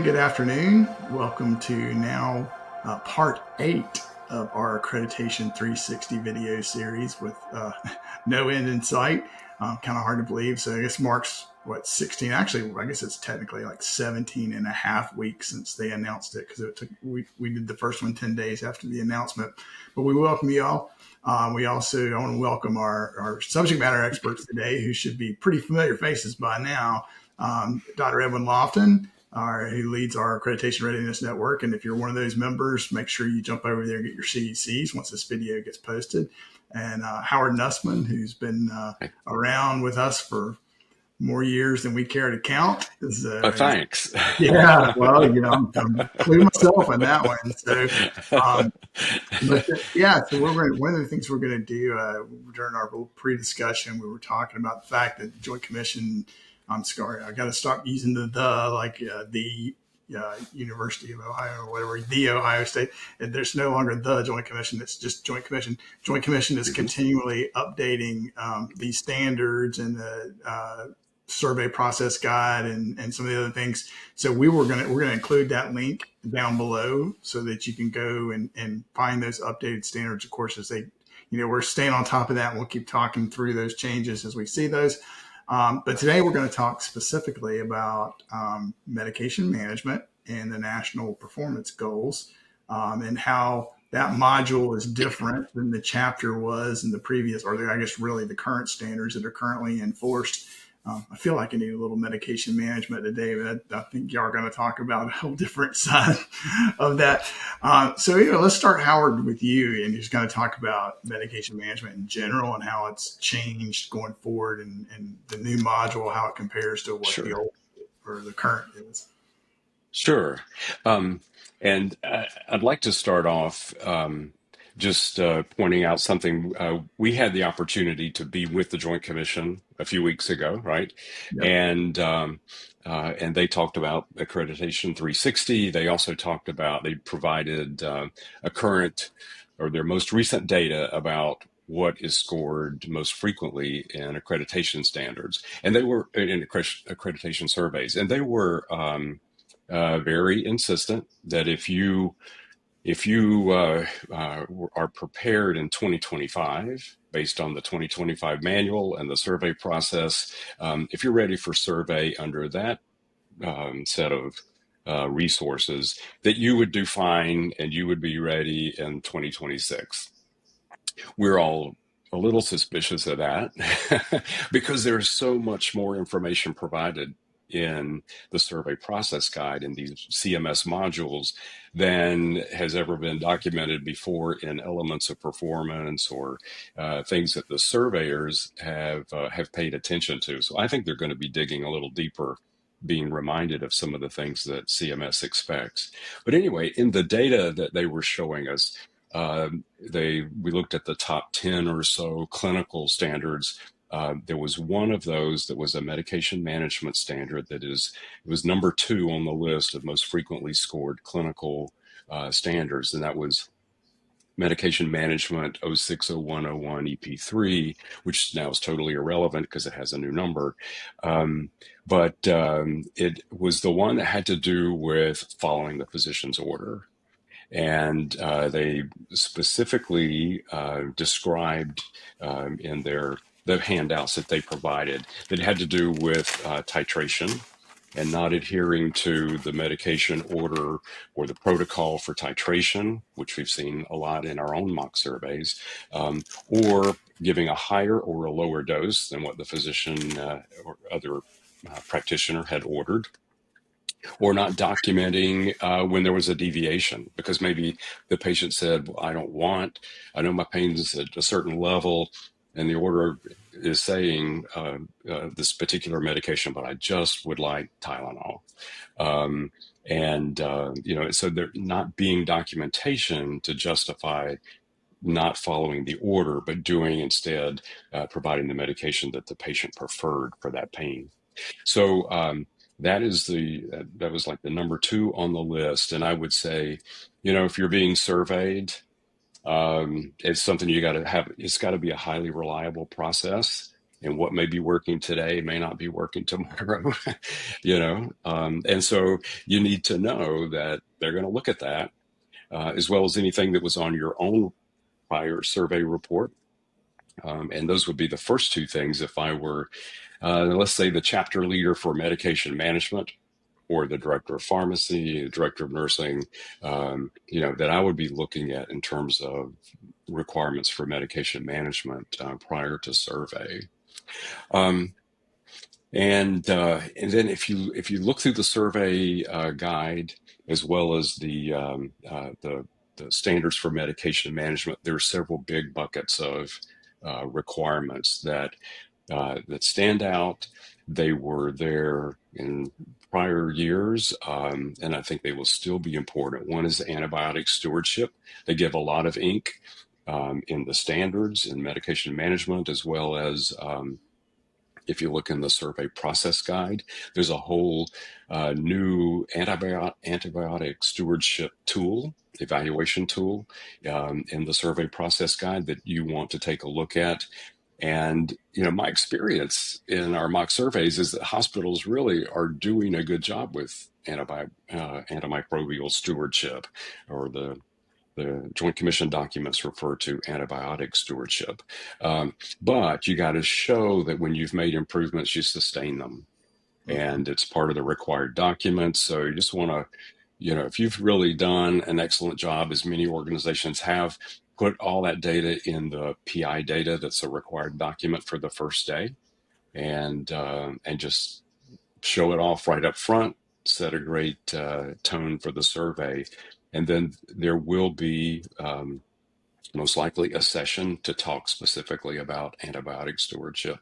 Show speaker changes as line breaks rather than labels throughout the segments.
good afternoon. Welcome to now part 8 of our Accreditation 360 video series with no end in sight. Kind of hard to believe. So I guess Mark's, 16? Actually, I guess it's technically like 17 and a half weeks since they announced it, because it took, we did the first one 10 days after the announcement. But we welcome you all. I want to welcome our subject matter experts today, who should be pretty familiar faces by now. Dr. Edwin Lofton, who leads our Accreditation Readiness Network. And if you're one of those members, make sure you jump over there and get your CECs once this video gets posted. And Howard Nussman, who's been around with us for more years than we care to count.
Thanks.
Yeah, well, I'm including myself in that one. So, so one of the things we're going to do during our pre-discussion, we were talking about the fact that the Joint Commission, I'm sorry, I got to stop using the University of Ohio or whatever, the Ohio State. And there's no longer the Joint Commission. It's just Joint Commission. Joint Commission is continually updating these standards and the survey process guide and some of the other things. So we're going to include that link down below so that you can go and find those updated standards. Of course, as they, we're staying on top of that, and we'll keep talking through those changes as we see those. But today we're going to talk specifically about medication management and the national performance goals, and how that module is different than the chapter was in the previous, or I guess really the current standards that are currently enforced. I feel like I need a little medication management today, but I think y'all are going to talk about a whole different side of that. So let's start, Howard, with you, and just going to talk about medication management in general and how it's changed going forward, and the new module, how it compares to what the old or the current is.
Sure. And I'd like to start off just pointing out something. We had the opportunity to be with the Joint Commission a few weeks ago, right? Yep. And they talked about Accreditation 360. They also talked about, they provided a current or their most recent data about what is scored most frequently in accreditation standards. And they were in accreditation surveys. And they were very insistent that if you are prepared in 2025, based on the 2025 manual and the survey process, if you're ready for survey under that set of resources, that you would do fine and you would be ready in 2026. We're all a little suspicious of that because there's so much more information provided in the survey process guide in these CMS modules than has ever been documented before in elements of performance or things that the surveyors have paid attention to. So I think they're going to be digging a little deeper, being reminded of some of the things that CMS expects. But anyway, in the data that they were showing us, we looked at the top 10 or so clinical standards. There was one of those that was a medication management standard it was number 2 on the list of most frequently scored clinical standards, and that was Medication Management 060101 EP3, which now is totally irrelevant because it has a new number. But it was the one that had to do with following the physician's order. And they specifically described in the handouts that they provided that had to do with titration and not adhering to the medication order or the protocol for titration, which we've seen a lot in our own mock surveys, or giving a higher or a lower dose than what the physician or other practitioner had ordered, or not documenting when there was a deviation, because maybe the patient said, well, I know my pain's at a certain level, and the order is saying this particular medication, but I just would like Tylenol. So there not being documentation to justify not following the order, but doing instead providing the medication that the patient preferred for that pain. So that was like the number 2 on the list. And I would say, if you're being surveyed, it's something you got to have. It's got to be a highly reliable process. and what may be working today may not be working tomorrow. And so you need to know that they're going to look at that, as well as anything that was on your own prior survey report. And those would be the first two things if I were, let's say, the chapter leader for medication management, or the director of pharmacy, the director of nursing, that I would be looking at in terms of requirements for medication management prior to survey. Um, and then if you look through the survey guide, as well as the standards for medication management, there are several big buckets of requirements that stand out. They were there in prior years, and I think they will still be important. One is antibiotic stewardship. They give a lot of ink in the standards in medication management, as well as if you look in the survey process guide, there's a whole new antibiotic stewardship tool, evaluation tool, in the survey process guide that you want to take a look at. And my experience in our mock surveys is that hospitals really are doing a good job with antimicrobial stewardship, or the Joint Commission documents refer to antibiotic stewardship. But you got to show that when you've made improvements, you sustain them.
Mhm.
And it's part of the required documents. So you just want to, if you've really done an excellent job, as many organizations have, put all that data in the PI data that's a required document for the first day, and just show it off right up front, set a great tone for the survey. And then there will be most likely a session to talk specifically about antibiotic stewardship.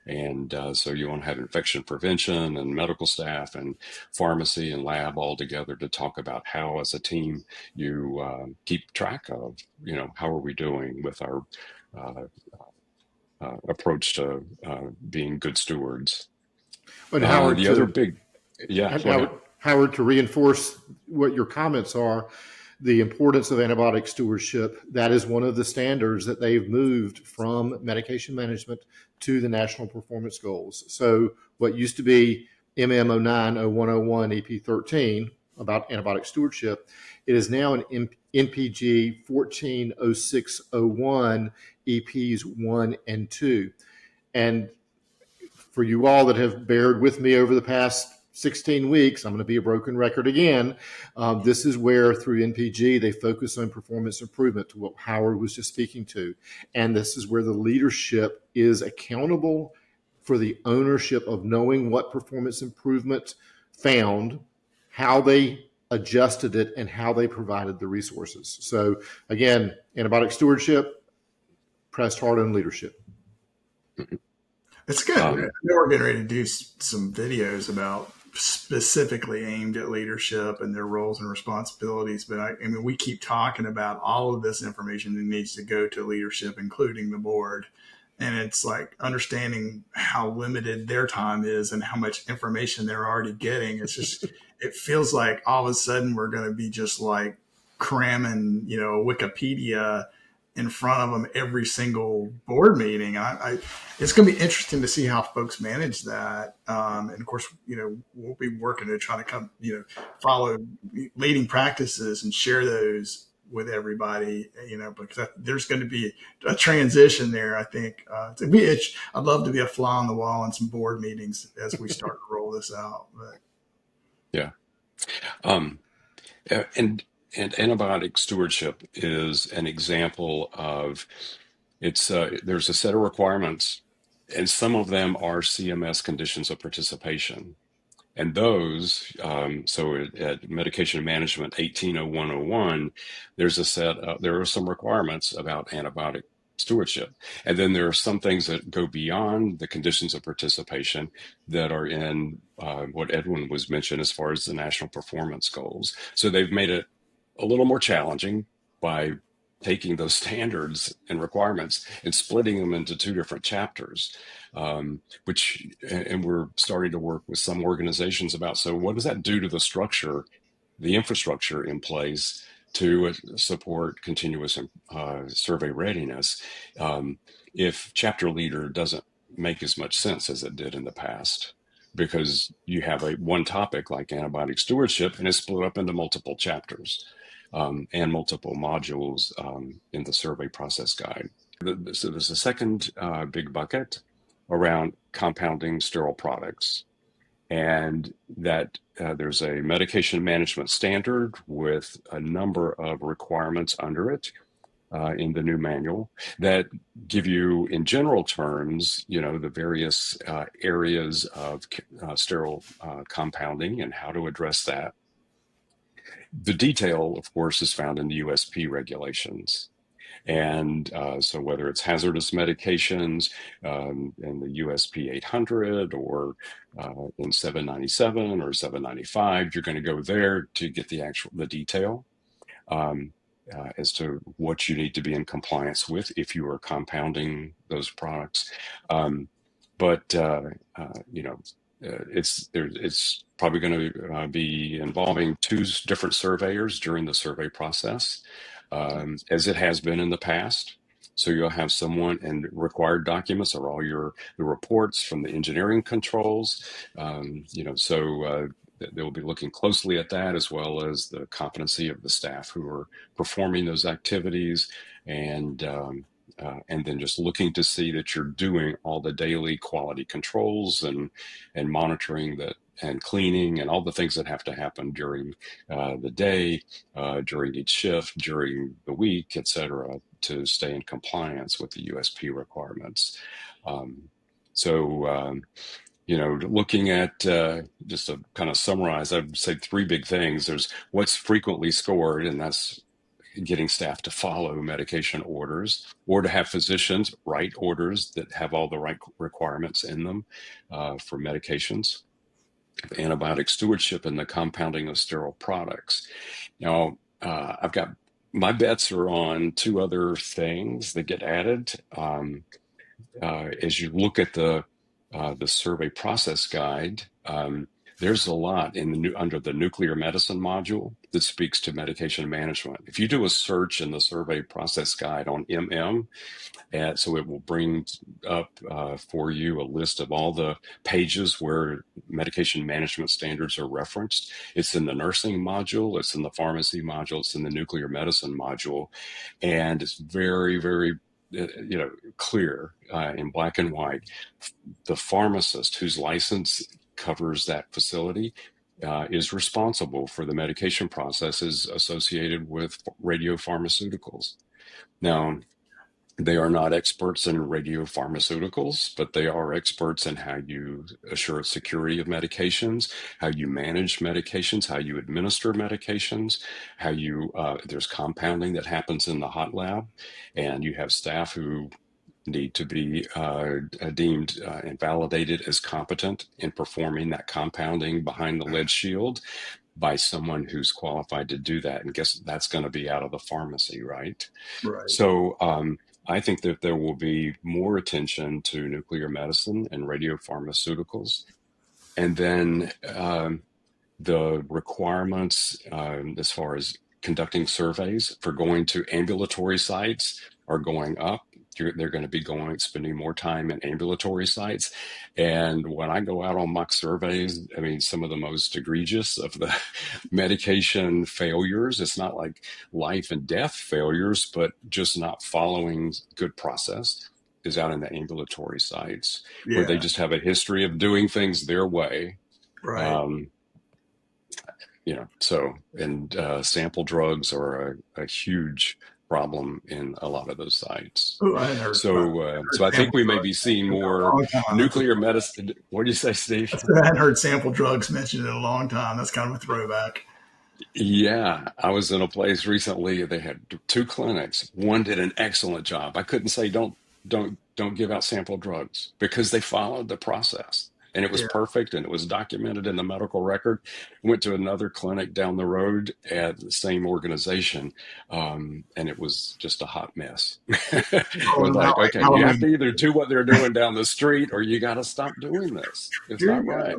And so you want to have infection prevention and medical staff and pharmacy and lab all together to talk about how, as a team, you keep track of, how are we doing with our uh, approach to being good stewards.
And Howard,
The other big, yeah, go ahead.
Howard, to reinforce what your comments are, the importance of antibiotic stewardship, that is one of the standards that they've moved from medication management to the national performance goals. So what used to be MM 09, 01, 01, EP 13 about antibiotic stewardship, it is now an NPG 140601 EPs 1 and 2. And for you all that have bared with me over the past 16 weeks, I'm going to be a broken record again. This is where, through NPG, they focus on performance improvement, to what Howard was just speaking to. And this is where the leadership is accountable for the ownership of knowing what performance improvement found, how they adjusted it, and how they provided the resources. So again, antibiotic stewardship, pressed hard on leadership.
It's good. I
Um,
know we're getting ready to do some videos about specifically aimed at leadership and their roles and responsibilities. But I mean, we keep talking about all of this information that needs to go to leadership, including the board. And it's like understanding how limited their time is and how much information they're already getting. It's just, it feels like all of a sudden we're going to be just like cramming, Wikipedia in front of them every single board meeting. It's going to be interesting to see how folks manage that. And of course, we'll be working to try to follow leading practices and share those with everybody, because there's going to be a transition there. I think I'd love to be a fly on the wall in some board meetings as we start to roll this out. But
yeah. Um, and and antibiotic stewardship is an example of, there's a set of requirements, and some of them are CMS conditions of participation. And those, so at medication management 180101, there are some requirements about antibiotic stewardship. And then there are some things that go beyond the conditions of participation that are in what Edwin was mentioned as far as the national performance goals. So they've made it a little more challenging by taking those standards and requirements and splitting them into two different chapters, and we're starting to work with some organizations about, so what does that do to the structure, the infrastructure in place to support continuous survey readiness, if chapter leader doesn't make as much sense as it did in the past, because you have a one topic like antibiotic stewardship, and it's split up into multiple chapters and multiple modules in the survey process guide. So there's a second big bucket around compounding sterile products, and that there's a medication management standard with a number of requirements under it in the new manual that give you, in general terms, the various areas of sterile compounding and how to address that. The detail, of course, is found in the USP regulations. And so whether it's hazardous medications in the USP 800 or in 797 or 795, you're going to go there to get the detail as to what you need to be in compliance with if you are compounding those products. But it's probably going to be involving two different surveyors during the survey process, as it has been in the past. So you'll have someone, and required documents are all the reports from the engineering controls. They'll be looking closely at that, as well as the competency of the staff who are performing those activities, and then just looking to see that you're doing all the daily quality controls and monitoring that and cleaning and all the things that have to happen during the day, during each shift, during the week, et cetera, to stay in compliance with the USP requirements. Looking at just to kind of summarize, I'd say three big things. There's what's frequently scored, and that's getting staff to follow medication orders or to have physicians write orders that have all the right requirements in them for medications, antibiotic stewardship, and the compounding of sterile products. Now, I've got my bets are on two other things that get added. As you look at the survey process guide, there's a lot under the nuclear medicine module that speaks to medication management. If you do a search in the survey process guide on so it will bring up for you a list of all the pages where medication management standards are referenced. It's in the nursing module, it's in the pharmacy module, it's in the nuclear medicine module, and it's very, very clear in black and white. The pharmacist whose license covers that facility is responsible for the medication processes associated with radiopharmaceuticals. Now, they are not experts in radiopharmaceuticals, but they are experts in how you assure security of medications, how you manage medications, how you administer medications, there's compounding that happens in the hot lab, and you have staff who need to be deemed and validated as competent in performing that compounding behind the lead shield by someone who's qualified to do that. And guess that's going to be out of the pharmacy, right?
Right.
So I think that there will be more attention to nuclear medicine and radiopharmaceuticals. And then the requirements as far as conducting surveys for going to ambulatory sites are going up. They're going to be spending more time in ambulatory sites. And when I go out on mock surveys, I mean, some of the most egregious of the medication failures, it's not like life and death failures, but just not following good process, is out in the ambulatory sites where they just have a history of doing things their way.
Right.
Sample drugs are a huge problem in a lot of those sites.
Ooh, I hadn't heard.
So I think we may be seeing more nuclear medicine. What do you say, Steve?
I hadn't heard sample drugs mentioned in a long time. That's kind of a throwback.
Yeah, I was in a place recently. They had two clinics. One did an excellent job. I couldn't say don't give out sample drugs because they followed the process. And it was perfect, and it was documented in the medical record. Went to another clinic down the road at the same organization, and it was just a hot mess. It was like, okay, you have to either do what they're doing down the street, or you got to stop doing this. It's not right.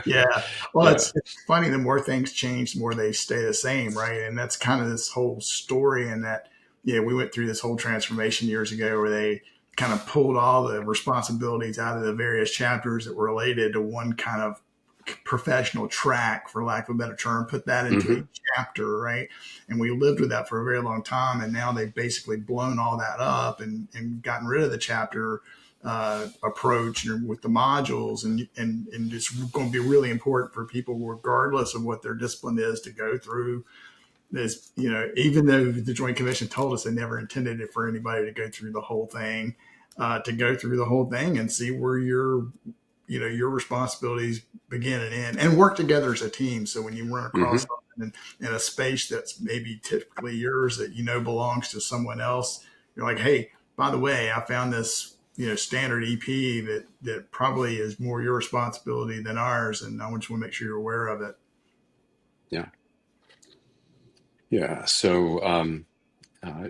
Yeah. Well, it's funny. The more things change, the more they stay the same, right? And that's kind of this whole story. And that, we went through this whole transformation years ago where they kind of pulled all the responsibilities out of the various chapters that were related to one kind of professional track, for lack of a better term, put that into a
Hmm.
chapter, right? And we lived with that for a very long time. And now they've basically blown all that up and gotten rid of the chapter approach with the modules. And it's going to be really important for people, regardless of what their discipline is, to go through this, even though the Joint Commission told us they never intended it for anybody to go through the whole thing, and see where your responsibilities begin and end, and work together as a team. So when you run across
Hmm.
something in a space that's maybe typically yours that belongs to someone else, you're like, hey, by the way, I found this standard EP that probably is more your responsibility than ours, and I just want to make sure you're aware of it.
Yeah. Yeah. So uh,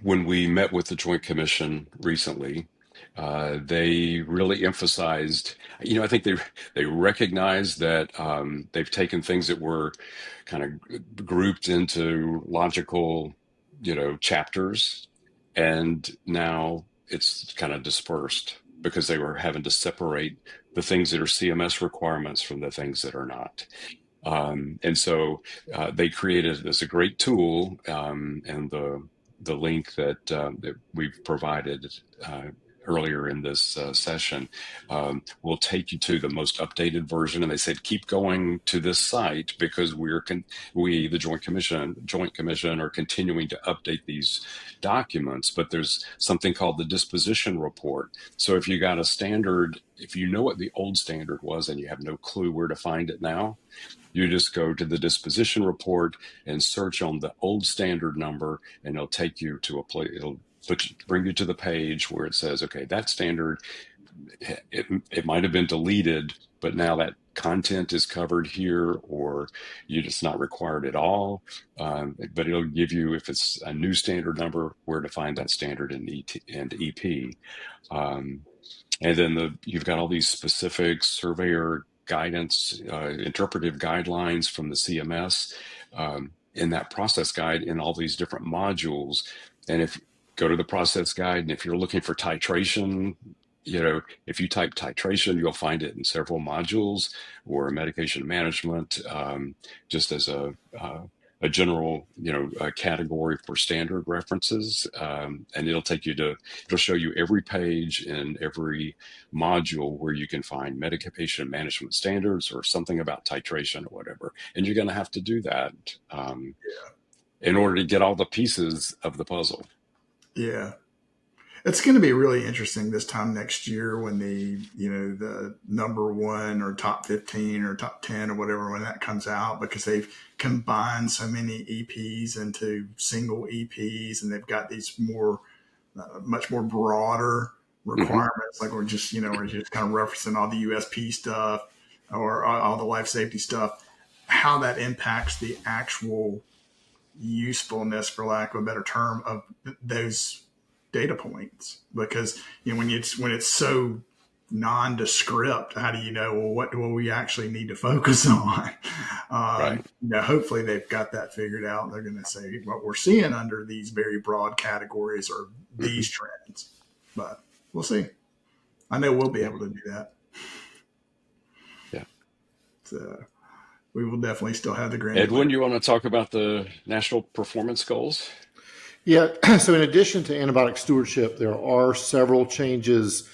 when we met with the Joint Commission recently, they really emphasized, I think they recognized that they've taken things that were kind of grouped into logical, chapters, and now it's kind of dispersed because they were having to separate the things that are CMS requirements from the things that are not. And so they created this a great tool, and the link that we've provided earlier in this session will take you to the most updated version. And they said keep going to this site because we the Joint Commission are continuing to update these documents. But there's something called the disposition report. So if you got a standard, if you know what the old standard was and you have no clue where to find it now, you just go to the disposition report and search on the old standard number, and it'll take you to a place. Bring you to the page where it says, okay, that standard, it might have been deleted, but now that content is covered here, or you just not required at all. But it'll give you, if it's a new standard number, where to find that standard in and EP. Um, and then you've got all these specific surveyor guidance, interpretive guidelines from the CMS in that process guide in all these different modules. And if go to the process guide, and if you're looking for titration, if you type titration, you'll find it in several modules, or medication management, just as a general, category for standard references. And it'll show you every page in every module where you can find medication management standards or something about titration or whatever. And you're going to have to do that in order to get all the pieces of the puzzle.
Yeah. It's going to be really interesting this time next year when the number one or top 15 or top 10 or whatever, when that comes out, because they've combined so many EPs into single EPs, and they've got these much more broader
Hmm.
requirements. Like we're just kind of referencing all the USP stuff or all the life safety stuff, how that impacts the actual usefulness, for lack of a better term, of those data points. Because when it's so nondescript, how do you know, well, what do we actually need to focus on?
Right.
Hopefully they've got that figured out. They're going to say what we're seeing under these very broad categories are
Hmm.
these trends, but we'll see. I know we'll be
Yeah.
able to do that.
Yeah.
So we will definitely still have the
Edwin,
granularity.
you want to talk about the national performance goals?
Yeah. So in addition to antibiotic stewardship, there are several changes.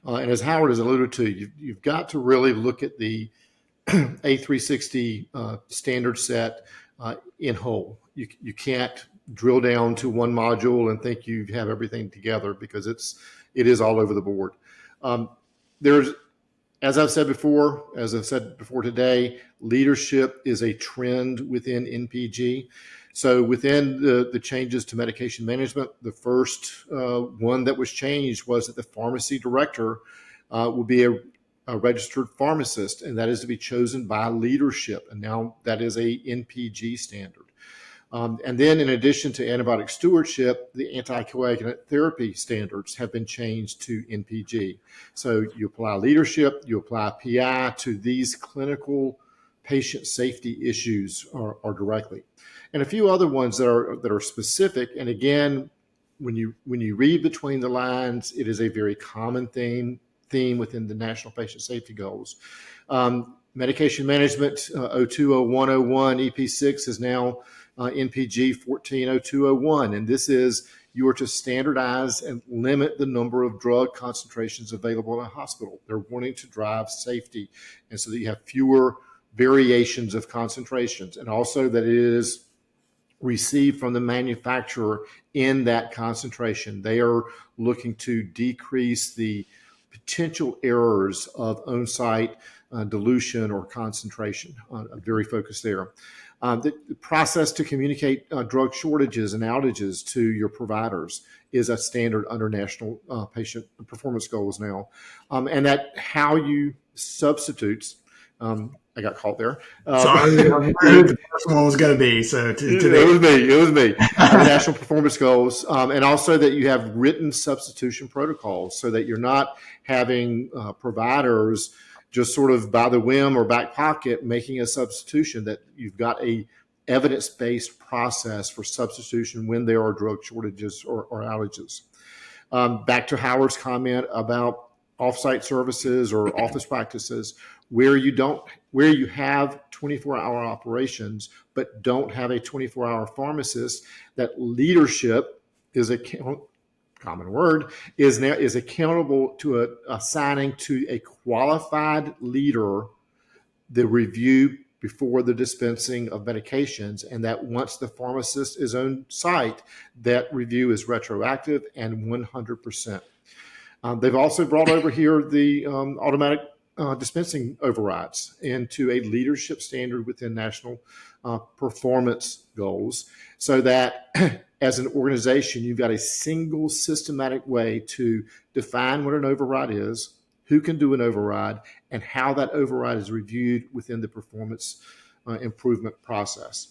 And as Howard has alluded to, you've got to really look at the A360 standard set in whole. You can't drill down to one module and think you have everything together, because it is all over the board. There's as I've said before today, leadership is a trend within NPG. So within the changes to medication management, the first one that was changed was that the pharmacy director will be a registered pharmacist, and that is to be chosen by leadership. And now that is a NPG standard. And then, in addition to antibiotic stewardship, the anticoagulant therapy standards have been changed to NPG. So you apply leadership, you apply PI to these clinical patient safety issues or directly, and a few other ones that are specific. And again, when you read between the lines, it is a very common theme within the National Patient Safety Goals. Medication management 020101 EP6 is now NPG 140201, and this is you are to standardize and limit the number of drug concentrations available in a hospital. They're wanting to drive safety, and so that you have fewer variations of concentrations, and also that it is received from the manufacturer in that concentration. They are looking to decrease the potential errors of on-site dilution or concentration. Very focused there. The process to communicate drug shortages and outages to your providers is a standard under national patient performance goals now. And that how you substitutes, I got caught there.
Sorry, I knew the first one was going to be. So today.
It was me. The national performance goals, and also that you have written substitution protocols, so that you're not having providers just sort of by the whim or back pocket making a substitution. That you've got a evidence-based process for substitution when there are drug shortages or outages. Back to Howard's comment about offsite services or office practices, where you have 24-hour operations but don't have a 24-hour pharmacist, that leadership is a common word is accountable to assigning to a qualified leader the review before the dispensing of medications, and that once the pharmacist is on site, that review is retroactive and 100%. They've also brought over here the automatic dispensing overrides into a leadership standard within national performance goals, so that as an organization, you've got a single systematic way to define what an override is, who can do an override, and how that override is reviewed within the performance improvement process.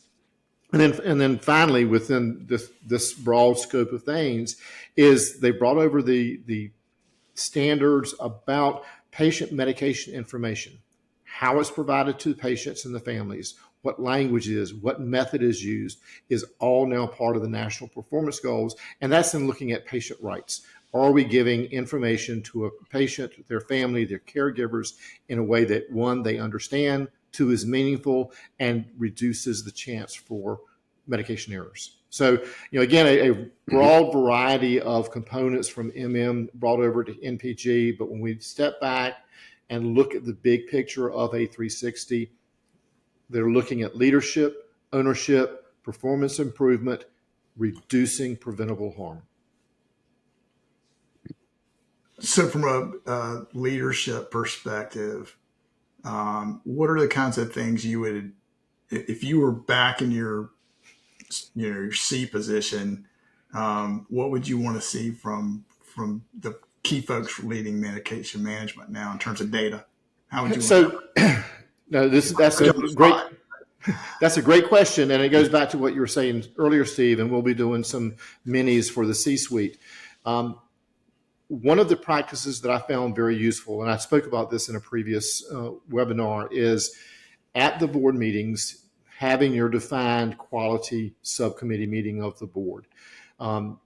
And then finally, within this broad scope of things, is they brought over the standards about patient medication information, how it's provided to the patients and the families, what language is, what method is used, is all now part of the national performance goals. And that's in looking at patient rights. Are we giving information to a patient, their family, their caregivers in a way that, one, they understand, two, is meaningful, and reduces the chance for medication errors? So, again, a broad variety of components from MM brought over to NPG. But when we step back and look at the big picture of A360, they're looking at leadership, ownership, performance improvement, reducing preventable harm.
So from a leadership perspective, what are the kinds of things you would, if you were back in your C position, what would you want to see from the key folks leading medication management now in terms of data? How would you?
No, that's a great question, and it goes back to what you were saying earlier, Steve. And we'll be doing some minis for the C-suite. One of the practices that I found very useful, and I spoke about this in a previous webinar, is at the board meetings, having your defined quality subcommittee meeting of the board. And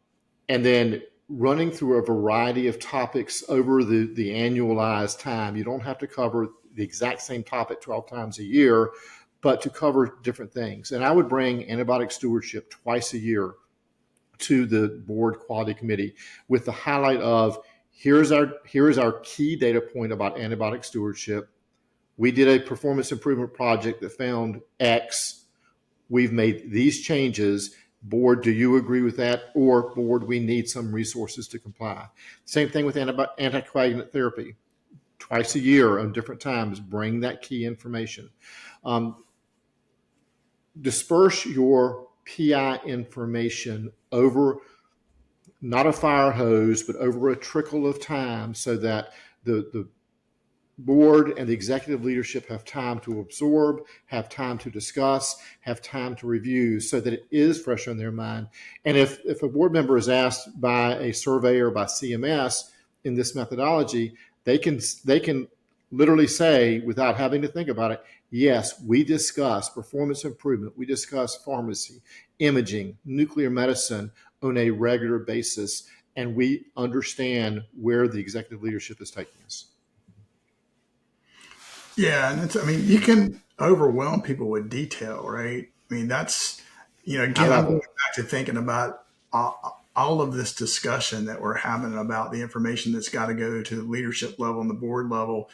then running through a variety of topics over the annualized time. You don't have to cover the exact same topic 12 times a year, but to cover different things. And I would bring antibiotic stewardship twice a year to the board quality committee with the highlight of, here is our key data point about antibiotic stewardship. We did a performance improvement project that found X. We've made these changes. Board, do you agree with that? Or board, we need some resources to comply. Same thing with anticoagulant therapy. Twice a year on different times, bring that key information. Disperse your PI information over not a fire hose, but over a trickle of time, so that the board and the executive leadership have time to absorb, have time to discuss, have time to review, so that it is fresh on their mind. And if a board member is asked by a surveyor, by CMS in this methodology, they can literally say, without having to think about it, yes, we discuss performance improvement, we discuss pharmacy, imaging, nuclear medicine on a regular basis, and we understand where the executive leadership is taking us.
Yeah, and I mean, you can overwhelm people with detail, right? I mean,
High
again, I'm going
level.
back to thinking about all of this discussion that we're having about the information that's got to go to the leadership level and the board level.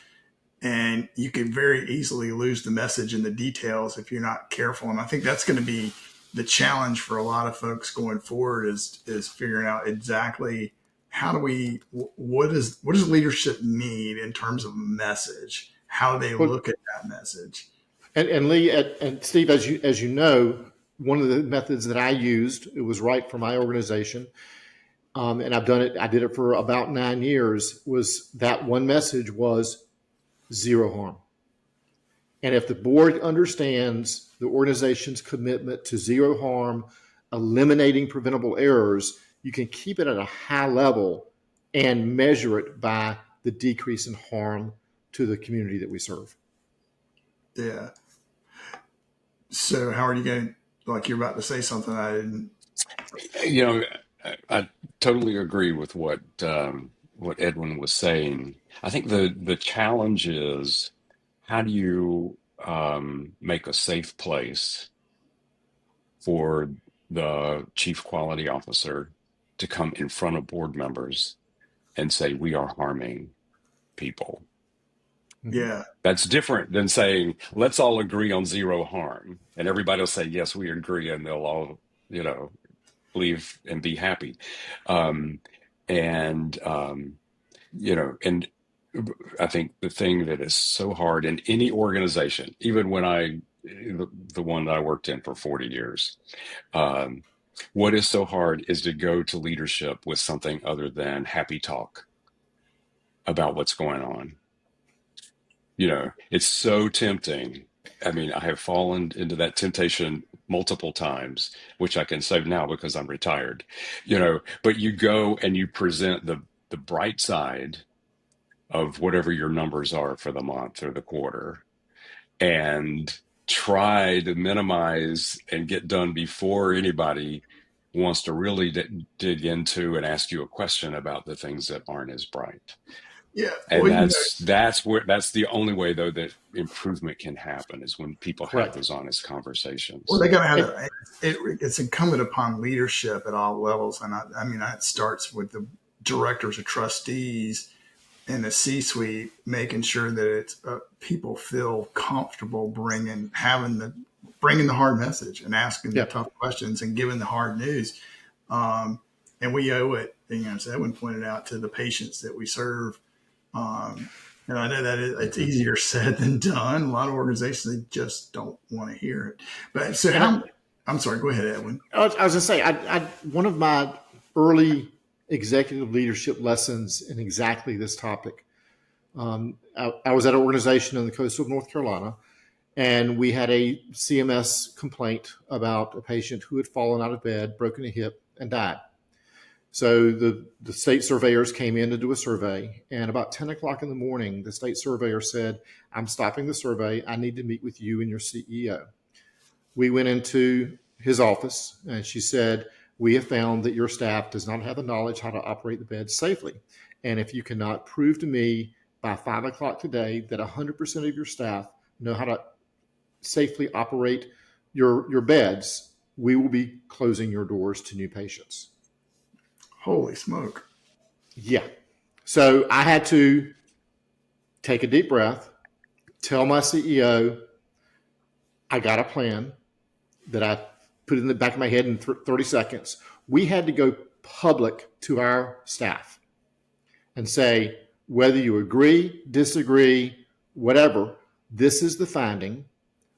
And you could very easily lose the message and the details if you're not careful. And I think that's going to be the challenge for a lot of folks going forward is figuring out exactly how do we what does leadership need in terms of message? How do they
Well,
look at that message?
and Lee and Steve, as you know, one of the methods that I used, it was right for my organization, and I've done it. I did it for about 9 years. Was that one message was zero harm. And if the board understands the organization's commitment to zero harm, eliminating preventable errors, you can keep it at a high level and measure it by the decrease in harm to the community that we serve.
Yeah. So how are you going? Like you're about to say something I didn't.
You know, I totally agree with what Edwin was saying. I think the challenge is how do you make a safe place for the chief quality officer to come in front of board members and say we are harming people.
Mm-hmm.
Yeah.
That's different than saying let's all agree on zero harm, and everybody will say yes, we agree, and they'll all you know leave and be happy. Um, and and I think the thing that is so hard in any organization, even when the one that I worked in for 40 years, um, what is so hard is to go to leadership with something other than happy talk about what's going on. It's so tempting. I mean, I have fallen into that temptation multiple times, which I can say now because I'm retired, but you go and you present the bright side of whatever your numbers are for the month or the quarter and try to minimize and get done before anybody wants to really dig into and ask you a question about the things that aren't as bright.
Yeah.
And
Well,
that's the only way though that improvement can happen is when people have
Correct.
those honest
well,
conversations.
they got to have
And,
it's incumbent upon leadership at all levels. And I mean, that starts with the directors or trustees and the C-suite, making sure that it's people feel comfortable bringing the hard message and asking the
yeah,
tough questions and giving the hard news. Um, and we owe it, as Edwin pointed out, to the patients that we serve. Um, and I know that it's easier said than done. A lot of organizations, they just don't want to hear it. But so
and
I'm sorry, go ahead, Edwin.
I was going to say, one of my early executive leadership lessons in exactly this topic. I was at an organization in the coast of North Carolina, and we had a CMS complaint about a patient who had fallen out of bed, broken a hip, and died. So the state surveyors came in to do a survey, and about 10 o'clock in the morning, the state surveyor said, "I'm stopping the survey. I need to meet with you and your CEO." We went into his office, and she said, "We have found that your staff does not have the knowledge how to operate the bed safely. And if you cannot prove to me by 5 o'clock today that 100% of your staff know how to safely operate your beds, we will be closing your doors to new patients."
Holy smoke.
Yeah. So I had to take a deep breath, tell my CEO, I got a plan that I put in the back of my head in 30 seconds. We had to go public to our staff and say, whether you agree, disagree, whatever, this is the finding.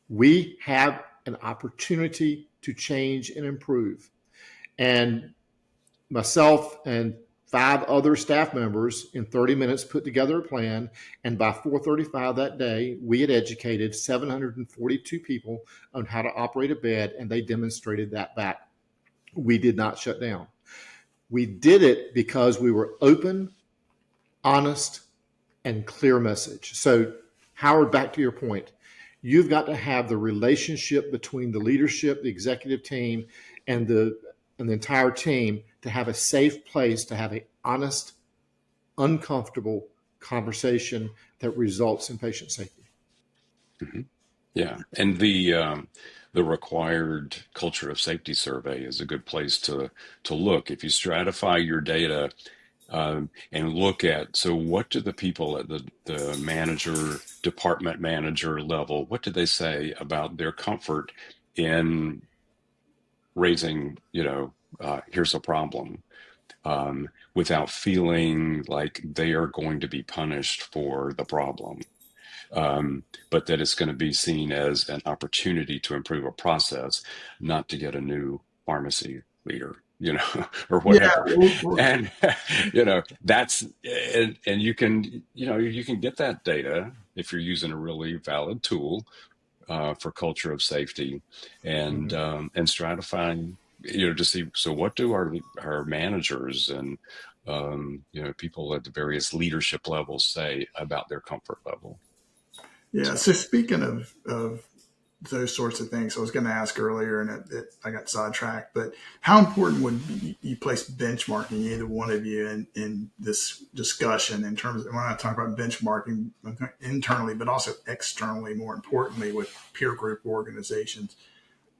We have an opportunity to change and improve. And myself and 5 other staff members in 30 minutes put together a plan, and by 4:35 that day we had educated 742 people on how to operate a bed, and they demonstrated that back. We did not shut down. We did it because we were open, honest, and clear message. So Howard, back to your point, you've got to have the relationship between the leadership, the executive team, and the and the entire team to have a safe place to have an honest, uncomfortable conversation that results in patient safety.
Mhm. Yeah, and the required culture of safety survey is a good place to look. If you stratify your data and look at, so what do the people at the manager, department manager level, what do they say about their comfort in raising, here's a problem, without feeling like they are going to be punished for the problem, but that it's going to be seen as an opportunity to improve a process, not to get a new pharmacy leader, or
Yeah,
whatever. And, that's, and you can get that data if you're using a really valid tool for culture of safety and stratifying, to see, so what do our managers and people at the various leadership levels say about their comfort level.
yeah.
So
So speaking of those sorts of things, I was going to ask earlier, and I got sidetracked. But how important would you place benchmarking, either one of you, in this discussion? In terms of, when I talk about benchmarking internally, but also externally, more importantly, with peer group organizations,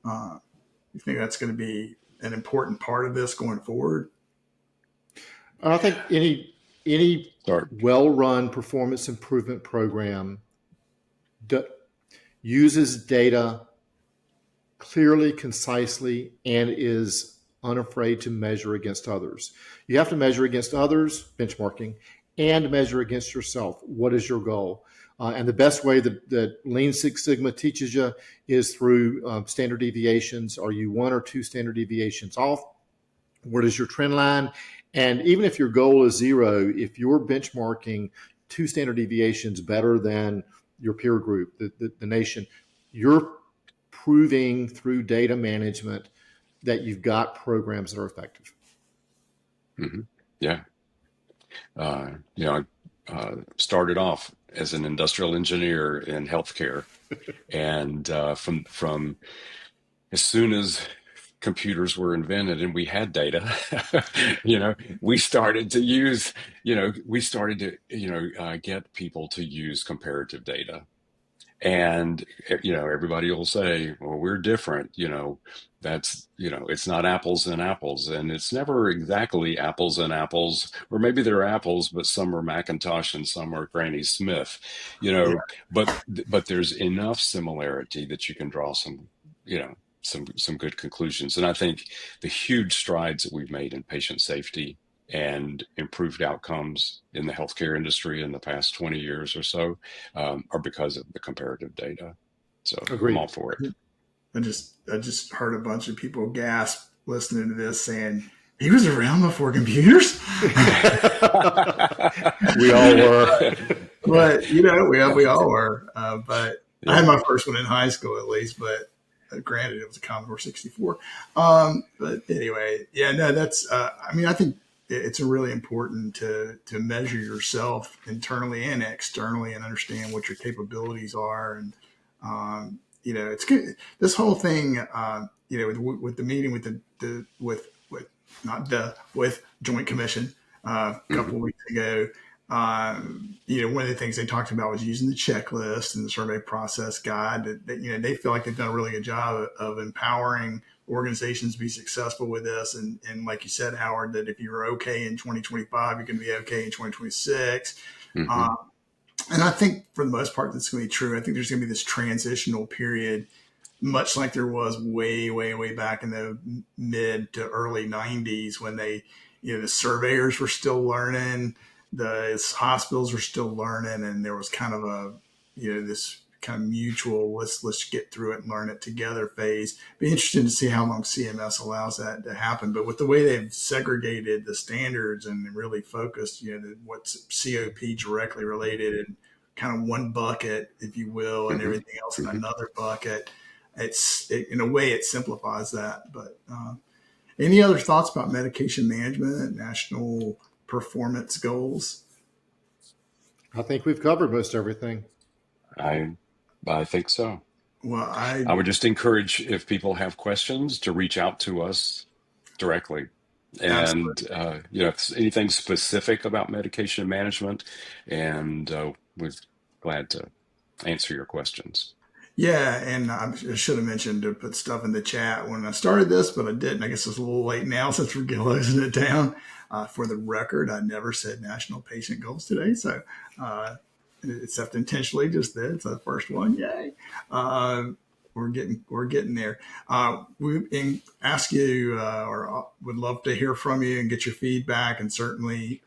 you think that's going to be an important part of this going forward?
I think any
start.
well-run performance improvement program uses data clearly, concisely, and is unafraid to measure against others. You have to measure against others, benchmarking, and measure against yourself. What is your goal? And the best way that Lean Six Sigma teaches you is through standard deviations. Are you one or two standard deviations off? What is your trend line? And even if your goal is zero, if you're benchmarking two standard deviations better than your peer group, the nation, you're proving through data management that you've got programs that are effective.
Hmm. Yeah. I started off as an industrial engineer in healthcare, and from as soon as computers were invented and we had data, we started to use, get people to use comparative data. And everybody will say, well, we're different, that's, it's not apples and apples, and it's never exactly apples and apples, or maybe they're apples, but some are Macintosh and some are Granny Smith,
Yeah,
but there's enough similarity that you can draw some good conclusions. And I think the huge strides that we've made in patient safety and improved outcomes in the healthcare industry in the past 20 years or so are because of the comparative data. So I'm
Agreed.
all for it.
I just heard a bunch of people gasp listening to this, saying he was around before computers.
We all were.
But we all were. But I had
Yeah.
my first one in high school, at least. But granted, it was a Commodore 64. But anyway, yeah, no, that's. I mean, I think it's really important to measure yourself internally and externally, and understand what your capabilities are. And it's good. This whole thing, with the meeting with with Joint Commission a
Hmm.
couple of weeks ago. One of the things they talked about was using the checklist and the survey process guide. That they feel like they've done a really good job of empowering organizations to be successful with this. And like you said, Howard, that if you're okay in 2025, you're going to be okay in 2026.
Hmm.
Uh, and I think for the most part, that's going to be true. I think there's going to be this transitional period, much like there was way, way, way back in the mid to early 90s, when the surveyors were still learning, the hospitals were still learning, and there was kind of this kind of mutual, let's get through it and learn it together phase. Be interesting to see how long CMS allows that to happen. But with the way they've segregated the standards and really focused, what's COP directly related and kind of one bucket, if you will, and
Hmm.
everything else in
Hmm.
another bucket, in a way it simplifies that. But any other thoughts about medication management, national performance goals?
I think we've covered most everything.
I I think so.
Well,
I would just encourage, if people have questions, to reach out to us directly.
Absolutely.
And if it's anything specific about medication management, and we're glad to answer your questions.
Yeah, and I should have mentioned to put stuff in the chat when I started this, but I didn't. I guess it's a little late now since we're closing it down. For the record, I never said national patient goals today, so except intentionally, just did. It's the first one. Yay! Uh, we're getting there. We ask you, or would love to hear from you and get your feedback, and certainly.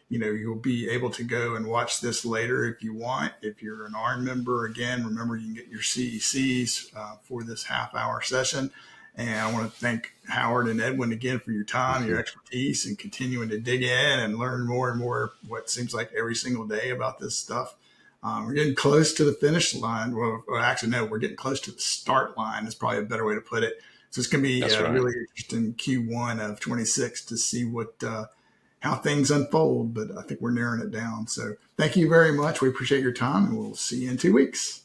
You'll be able to go and watch this later if you want. If you're an ARN member, again, remember you can get your CECs for this half-hour session. And I want to thank Howard and Edwin again for your time, your expertise, and continuing to dig in and learn more and more what seems like every single day about this stuff. We're getting close to the finish line. Well, actually, no, we're getting close to the start line is probably a better way to put it. So it's going to be
That's right.
really interesting Q1 of 26 to see how things unfold, but I think we're narrowing it down. So thank you very much. We appreciate your time, and we'll see you in 2 weeks.